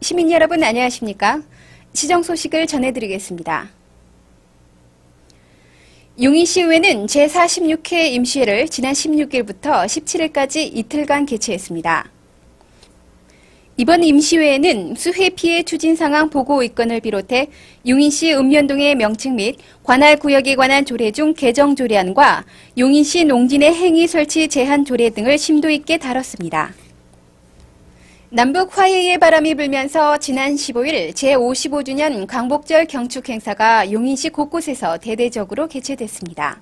시민 여러분 안녕하십니까? 시정 소식을 전해드리겠습니다. 용인시의회는 제46회 임시회를 지난 16일부터 17일까지 이틀간 개최했습니다. 이번 임시회에는 수해 피해 추진 상황 보고 의건을 비롯해 용인시 읍면동의 명칭 및 관할 구역에 관한 조례 중 개정 조례안과 용인시 농진의 행위 설치 제한 조례 등을 심도 있게 다뤘습니다. 남북 화해의 바람이 불면서 지난 15일 제55주년 광복절 경축 행사가 용인시 곳곳에서 대대적으로 개최됐습니다.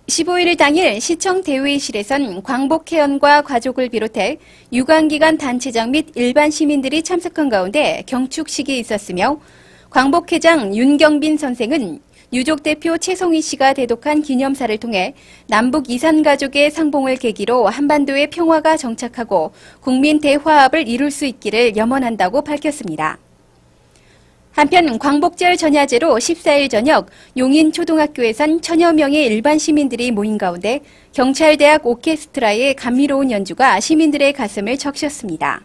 15일 당일 시청 대회의실에선 광복회원과 가족을 비롯해 유관기관 단체장 및 일반 시민들이 참석한 가운데 경축식이 있었으며 광복회장 윤경빈 선생은 유족 대표 최송희 씨가 대독한 기념사를 통해 남북 이산 가족의 상봉을 계기로 한반도의 평화가 정착하고 국민 대화합을 이룰 수 있기를 염원한다고 밝혔습니다. 한편 광복절 전야제로 14일 저녁 용인 초등학교에선 천여 명의 일반 시민들이 모인 가운데 경찰대학 오케스트라의 감미로운 연주가 시민들의 가슴을 적셨습니다.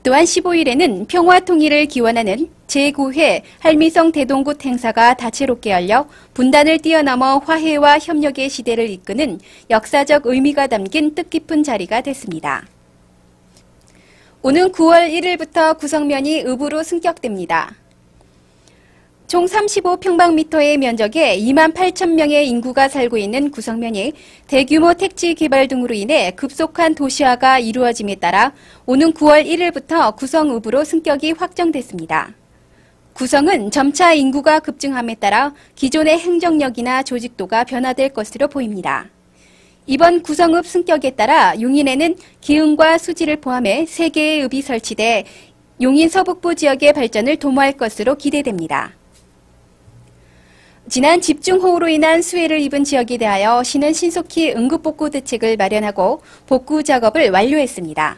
또한 15일에는 평화 통일을 기원하는 제9회 할미성 대동굿 행사가 다채롭게 열려 분단을 뛰어넘어 화해와 협력의 시대를 이끄는 역사적 의미가 담긴 뜻깊은 자리가 됐습니다. 오는 9월 1일부터 구성면이 읍으로 승격됩니다. 총 35평방미터의 면적에 2만 8천 명의 인구가 살고 있는 구성면이 대규모 택지 개발 등으로 인해 급속한 도시화가 이루어짐에 따라 오는 9월 1일부터 구성읍으로 승격이 확정됐습니다. 구성은 점차 인구가 급증함에 따라 기존의 행정력이나 조직도가 변화될 것으로 보입니다. 이번 구성읍 승격에 따라 용인에는 기흥과 수지를 포함해 3개의 읍이 설치돼 용인 서북부 지역의 발전을 도모할 것으로 기대됩니다. 지난 집중호우로 인한 수해를 입은 지역에 대하여 시는 신속히 응급복구 대책을 마련하고 복구 작업을 완료했습니다.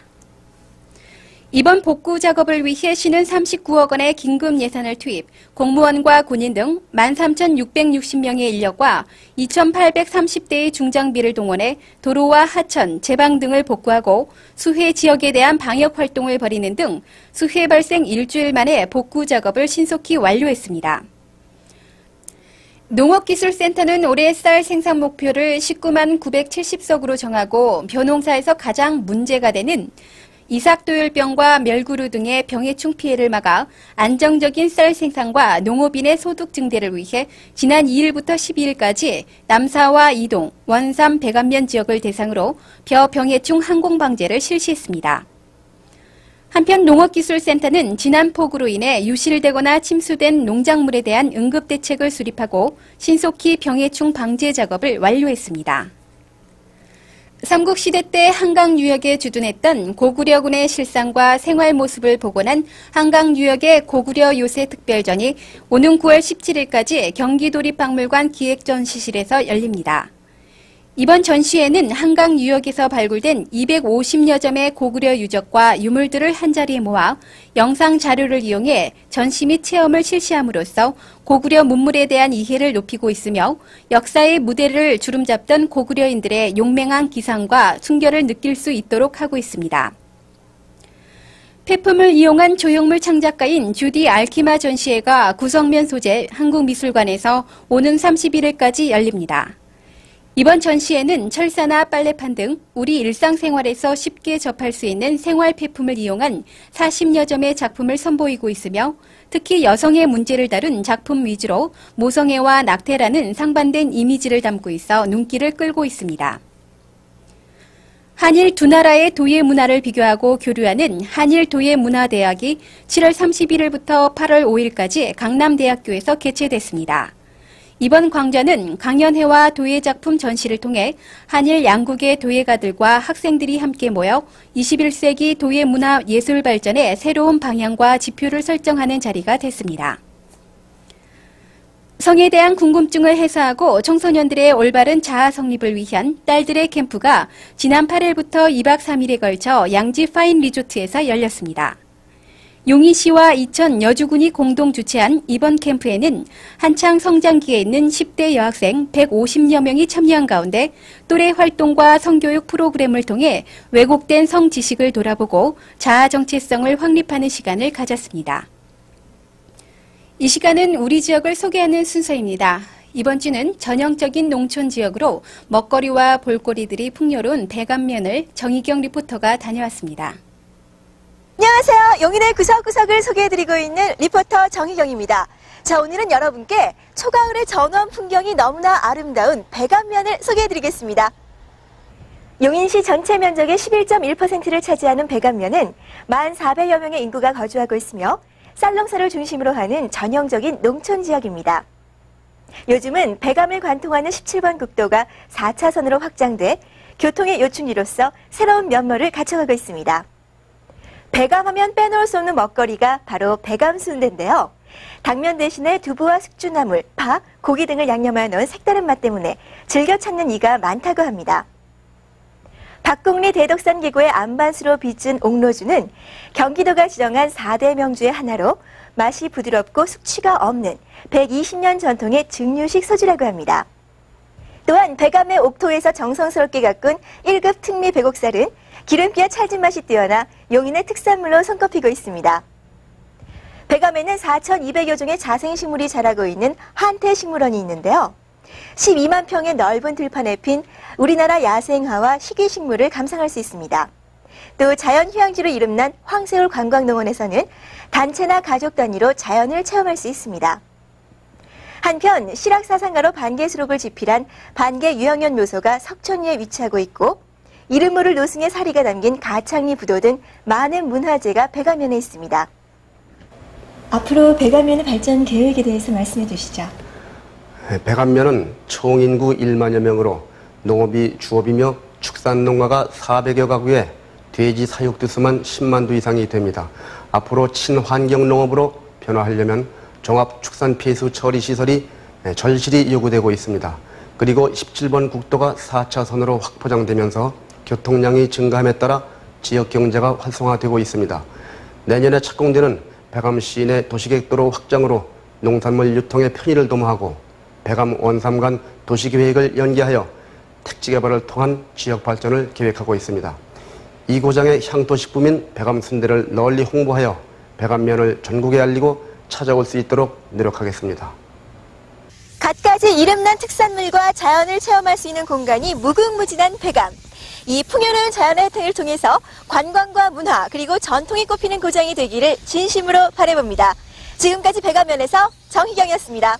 이번 복구 작업을 위해 시는 39억 원의 긴급 예산을 투입, 공무원과 군인 등 13,660명의 인력과 2,830대의 중장비를 동원해 도로와 하천, 제방 등을 복구하고 수해 지역에 대한 방역 활동을 벌이는 등 수해 발생 일주일 만에 복구 작업을 신속히 완료했습니다. 농업기술센터는 올해 쌀 생산 목표를 19만 970석으로 정하고 벼농사에서 가장 문제가 되는 이삭도열병과 멸구루 등의 병해충 피해를 막아 안정적인 쌀 생산과 농업인의 소득 증대를 위해 지난 2일부터 12일까지 남사와 이동, 원삼, 백안면 지역을 대상으로 벼 병해충 항공 방제를 실시했습니다. 한편 농업기술센터는 지난 폭우로 인해 유실되거나 침수된 농작물에 대한 응급대책을 수립하고 신속히 병해충 방제 작업을 완료했습니다. 삼국시대 때 한강유역에 주둔했던 고구려군의 실상과 생활 모습을 복원한 한강유역의 고구려 요새 특별전이 오는 9월 17일까지 경기도립박물관 기획전시실에서 열립니다. 이번 전시회는 한강유역에서 발굴된 250여 점의 고구려 유적과 유물들을 한자리에 모아 영상 자료를 이용해 전시 및 체험을 실시함으로써 고구려 문물에 대한 이해를 높이고 있으며 역사의 무대를 주름잡던 고구려인들의 용맹한 기상과 순결을 느낄 수 있도록 하고 있습니다. 폐품을 이용한 조형물 창작가인 주디 알키마 전시회가 구성면 소재 한국미술관에서 오는 31일까지 열립니다. 이번 전시회는 철사나 빨래판 등 우리 일상생활에서 쉽게 접할 수 있는 생활 폐품을 이용한 40여 점의 작품을 선보이고 있으며 특히 여성의 문제를 다룬 작품 위주로 모성애와 낙태라는 상반된 이미지를 담고 있어 눈길을 끌고 있습니다. 한일 두 나라의 도예 문화를 비교하고 교류하는 한일 도예 문화대학이 7월 31일부터 8월 5일까지 강남대학교에서 개최됐습니다. 이번 강좌는 강연회와 도예작품 전시를 통해 한일 양국의 도예가들과 학생들이 함께 모여 21세기 도예문화 예술 발전의 새로운 방향과 지표를 설정하는 자리가 됐습니다. 성에 대한 궁금증을 해소하고 청소년들의 올바른 자아 성립을 위한 딸들의 캠프가 지난 8일부터 2박 3일에 걸쳐 양지 파인 리조트에서 열렸습니다. 용인시와 이천 여주군이 공동 주최한 이번 캠프에는 한창 성장기에 있는 10대 여학생 150여 명이 참여한 가운데 또래 활동과 성교육 프로그램을 통해 왜곡된 성 지식을 돌아보고 자아 정체성을 확립하는 시간을 가졌습니다. 이 시간은 우리 지역을 소개하는 순서입니다. 이번 주는 전형적인 농촌 지역으로 먹거리와 볼거리들이 풍요로운 백안면을 정희경 리포터가 다녀왔습니다. 안녕하세요. 용인의 구석구석을 소개해드리고 있는 리포터 정희경입니다. 자, 오늘은 여러분께 초가을의 전원 풍경이 너무나 아름다운 백안면을 소개해드리겠습니다. 용인시 전체 면적의 11.1%를 차지하는 백안면은 1,400여 명의 인구가 거주하고 있으며 쌀농사를 중심으로 하는 전형적인 농촌 지역입니다. 요즘은 백암을 관통하는 17번 국도가 4차선으로 확장돼 교통의 요충지로서 새로운 면모를 갖춰가고 있습니다. 백암하면 빼놓을 수 없는 먹거리가 바로 백암순대인데요. 당면 대신에 두부와 숙주나물, 파, 고기 등을 양념하여 넣은 색다른 맛 때문에 즐겨 찾는 이가 많다고 합니다. 박곡리 대덕산 계곡의 안반수로 빚은 옥로주는 경기도가 지정한 4대 명주의 하나로 맛이 부드럽고 숙취가 없는 120년 전통의 증류식 소주라고 합니다. 또한 백암의 옥토에서 정성스럽게 가꾼 1급 특미 백옥살은 기름기와 찰진 맛이 뛰어나 용인의 특산물로 손꼽히고 있습니다. 백암에는 4,200여 종의 자생식물이 자라고 있는 한태식물원이 있는데요. 12만 평의 넓은 들판에 핀 우리나라 야생화와 희귀식물을 감상할 수 있습니다. 또 자연휴양지로 이름난 황새울 관광농원에서는 단체나 가족 단위로 자연을 체험할 수 있습니다. 한편 실학사상가로 반개수록을 집필한 반개유형연 묘소가 석촌리에 위치하고 있고 이름 모를 노승의 사리가 담긴 가창리 부도 등 많은 문화재가 백암면에 있습니다. 앞으로 백암면의 발전 계획에 대해서 말씀해 주시죠. 백암면은 총인구 1만여 명으로 농업이 주업이며 축산농가가 400여 가구에 돼지 사육두수만 10만 두 이상이 됩니다. 앞으로 친환경 농업으로 변화하려면 종합축산폐수 처리시설이 절실히 요구되고 있습니다. 그리고 17번 국도가 4차선으로 확포장되면서 교통량이 증가함에 따라 지역경제가 활성화되고 있습니다. 내년에 착공되는 백암 시내 도시계획도로 확장으로 농산물 유통의 편의를 도모하고 백암 원삼 간 도시계획을 연계하여 택지개발을 통한 지역 발전을 계획하고 있습니다. 이 고장의 향토식품인 백암 순대를 널리 홍보하여 백암면을 전국에 알리고 찾아올 수 있도록 노력하겠습니다. 갖가지 이름난 특산물과 자연을 체험할 수 있는 공간이 무궁무진한 백암. 이 풍요로운 자연의 혜택을 통해서 관광과 문화 그리고 전통이 꼽히는 고장이 되기를 진심으로 바라봅니다. 지금까지 백암면에서 정희경이었습니다.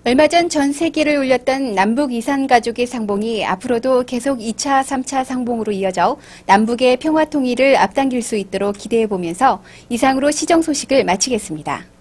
얼마 전 전 세계를 울렸던 남북 이산 가족의 상봉이 앞으로도 계속 2차, 3차 상봉으로 이어져 남북의 평화 통일을 앞당길 수 있도록 기대해보면서 이상으로 시정 소식을 마치겠습니다.